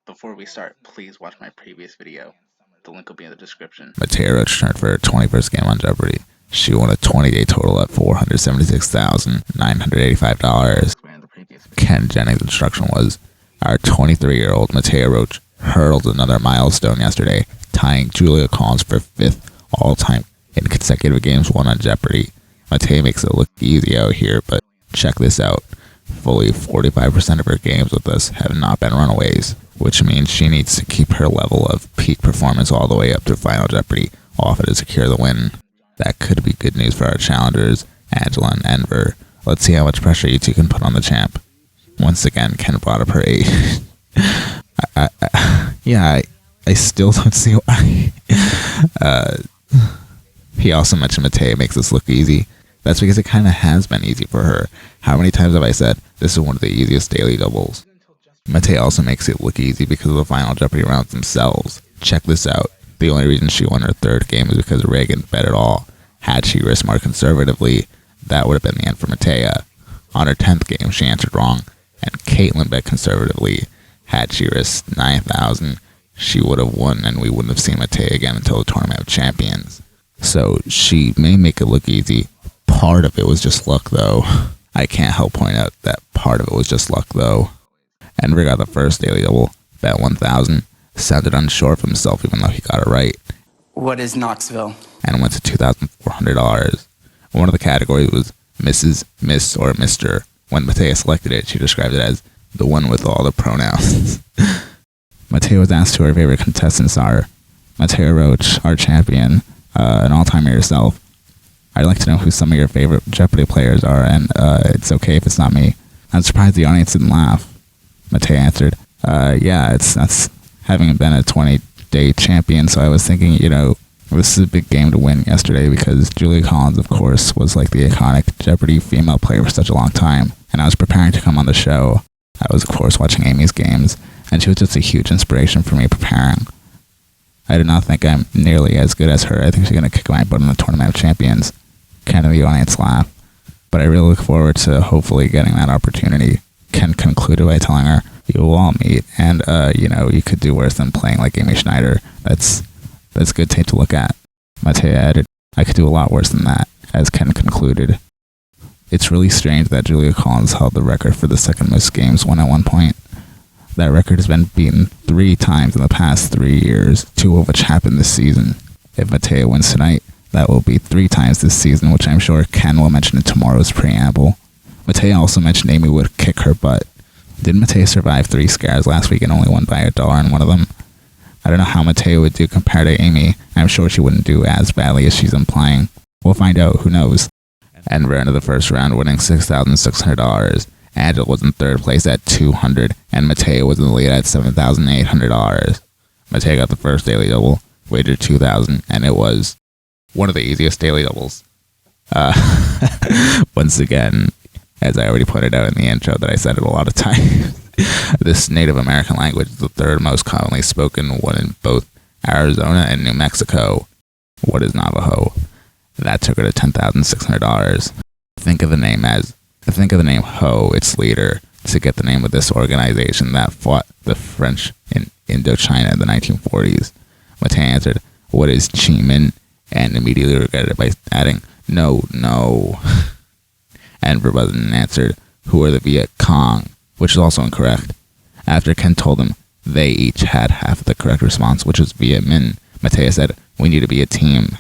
Before we start, please watch my previous video. The link will be in the description. Mattea Roach turned for her 21st game on Jeopardy. She won a 20-day total at $476,985. Ken Jennings' instruction was, our 23-year-old Mattea Roach hurdled another milestone yesterday, tying Julia Collins for 5th all-time in consecutive games won on Jeopardy. Mattea makes it look easy out here, but check this out. Fully 45% of her games with us have not been runaways, which means she needs to keep her level of peak performance all the way up to Final Jeopardy, often to secure the win. That could be good news for our challengers, Angela and Enver. Let's see how much pressure you two can put on the champ. Once again, Ken brought up her age. I still don't see why. He also mentioned Mattea makes this look easy. That's because it kind of has been easy for her. How many times have I said, this is one of the easiest daily doubles? Mattea also makes it look easy because of the Final Jeopardy rounds themselves. Check this out. The only reason she won her third game is because Reagan bet it all. Had she risked more conservatively, that would have been the end for Mattea. On her 10th game, she answered wrong, and Caitlin bet conservatively. Had she risked $9,000, she would have won, and we wouldn't have seen Mattea again until the Tournament of Champions. So she may make it look easy. Part of it was just luck, though. I can't help point out that part of it was just luck, though. Enver got the first daily double, bet $1,000, sounded unsure of himself even though he got it right. What is Knoxville? And went to $2,400. One of the categories was Mrs., Miss, or Mr. When Mattea selected it, she described it as the one with all the pronouns. Mattea was asked who her favorite contestants are. Mattea Roach, our champion, an all-timer yourself. I'd like to know who some of your favorite Jeopardy players are, and it's okay if it's not me. I'm surprised the audience didn't laugh. Mattea answered, that's having been a 20-day champion, so I was thinking, this is a big game to win yesterday because Julia Collins, of course, was like the iconic Jeopardy female player for such a long time, and I was preparing to come on the show. I was, of course, watching Amy's games, and she was just a huge inspiration for me preparing. I do not think I'm nearly as good as her. I think she's going to kick my butt in the Tournament of Champions. Ken and the audience laugh, but I really look forward to hopefully getting that opportunity. Ken concluded by telling her, you will all meet, and, you could do worse than playing like Amy Schneider. That's good tape to look at. Mattea added, I could do a lot worse than that, as Ken concluded. It's really strange that Julia Collins held the record for the second most games won at one point. That record has been beaten 3 times in the past 3 years, 2 of which happened this season. If Mattea wins tonight, that will be 3 times this season, which I'm sure Ken will mention in tomorrow's preamble. Mattea also mentioned Amy would kick her butt. Did Mattea survive 3 scares last week and only won by $1 on one of them? I don't know how Mattea would do compared to Amy. I'm sure she wouldn't do as badly as she's implying. We'll find out, who knows. Enver entered the first round winning $6,600. Angela was in third place at $200, and Mattea was in the lead at $7,800. Mattea got the first daily double, wagered $2,000, and it was one of the easiest daily doubles. Once again, as I already pointed out in the intro that I said it a lot of times, this Native American language is the 3rd most commonly spoken one in both Arizona and New Mexico. What is Navajo? That took her to $10,600. Think of the name Ho, its leader, to get the name of this organization that fought the French in Indochina in the 1940s. Mattea answered, what is Chi-Minh? And immediately regretted it by adding, no. Enver buzzed and answered, who are the Viet Cong? Which is also incorrect. After Ken told them they each had half of the correct response, which was Viet Minh, Mattea said, we need to be a team.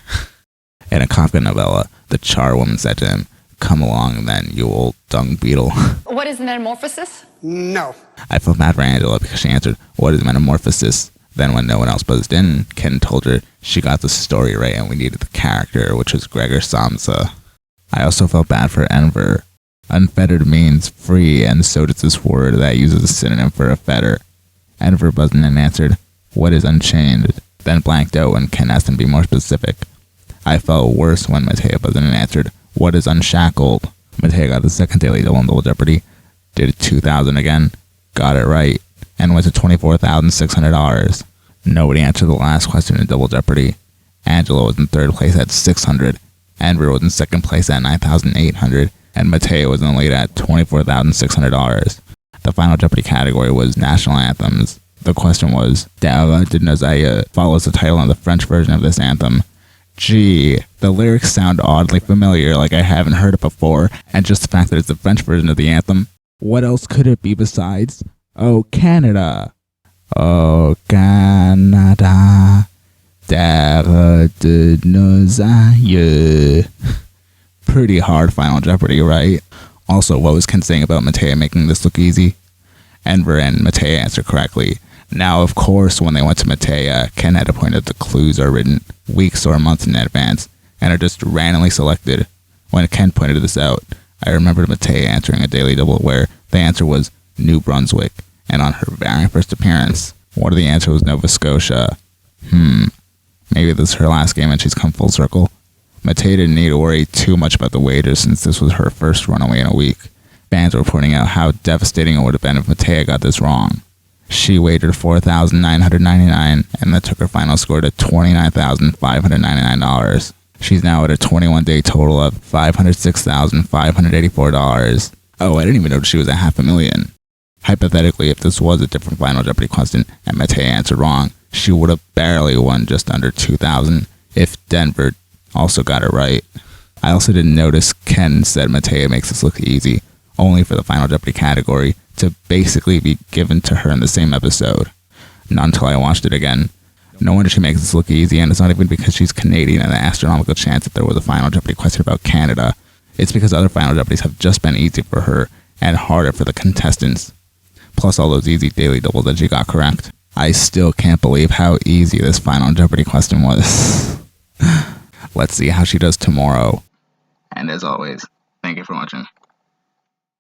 In a Kafka novella, the charwoman said to him, come along then, you old dung beetle. What is metamorphosis? No. I felt bad for Angela because she answered, what is metamorphosis? Then when no one else buzzed in, Ken told her she got the story right and we needed the character, which was Gregor Samsa. I also felt bad for Enver. Unfettered means free, and so does this word that uses a synonym for a fetter. Enver buzzed in and answered, what is unchained? Then blanked out when Ken asked him to be more specific. I felt worse when Mattea buzzed in and answered, what is unshackled? Mattea got the second daily double in Double Jeopardy, did $2,000 again, got it right, and went to $24,600. Nobody answered the last question in Double Jeopardy. Angela was in third place at $600, Enver was in second place at $9,800, and Mattea was in the lead at $24,600. The Final Jeopardy category was National Anthems. The question was, Dava de Nozaya follows the title in the French version of this anthem. Gee, the lyrics sound oddly familiar, like I haven't heard it before, and just the fact that it's the French version of the anthem. What else could it be besides, Oh Canada? Oh Canada, Terre de nos aïeux. Pretty hard Final Jeopardy, right? Also, what was Ken saying about Mattea making this look easy? Enver and Mattea answered correctly. Now, of course, when they went to Mattea, Ken had pointed out the clues are written weeks or months in advance and are just randomly selected. When Ken pointed this out, I remembered Mattea answering a daily double where the answer was New Brunswick, and on her very first appearance, one of the answers was Nova Scotia. Maybe this is her last game and she's come full circle. Mattea didn't need to worry too much about the wagers since this was her first runaway in a week. Fans were pointing out how devastating it would have been if Mattea got this wrong. She wagered $4,999 and that took her final score to $29,599. She's now at a 21-day total of $506,584. Oh, I didn't even notice she was at $500,000. Hypothetically, if this was a different Final Jeopardy question and Mattea answered wrong, she would have barely won just under $2,000 if Denver also got it right. I also didn't notice Ken said Mattea makes this look easy, only for the Final Jeopardy category to basically be given to her in the same episode. Not until I watched it again. No wonder she makes this look easy, and it's not even because she's Canadian and an astronomical chance that there was a Final Jeopardy question about Canada. It's because other Final Jeopardies have just been easy for her and harder for the contestants. Plus all those easy daily doubles that she got correct. I still can't believe how easy this Final Jeopardy question was. Let's see how she does tomorrow. And as always, thank you for watching.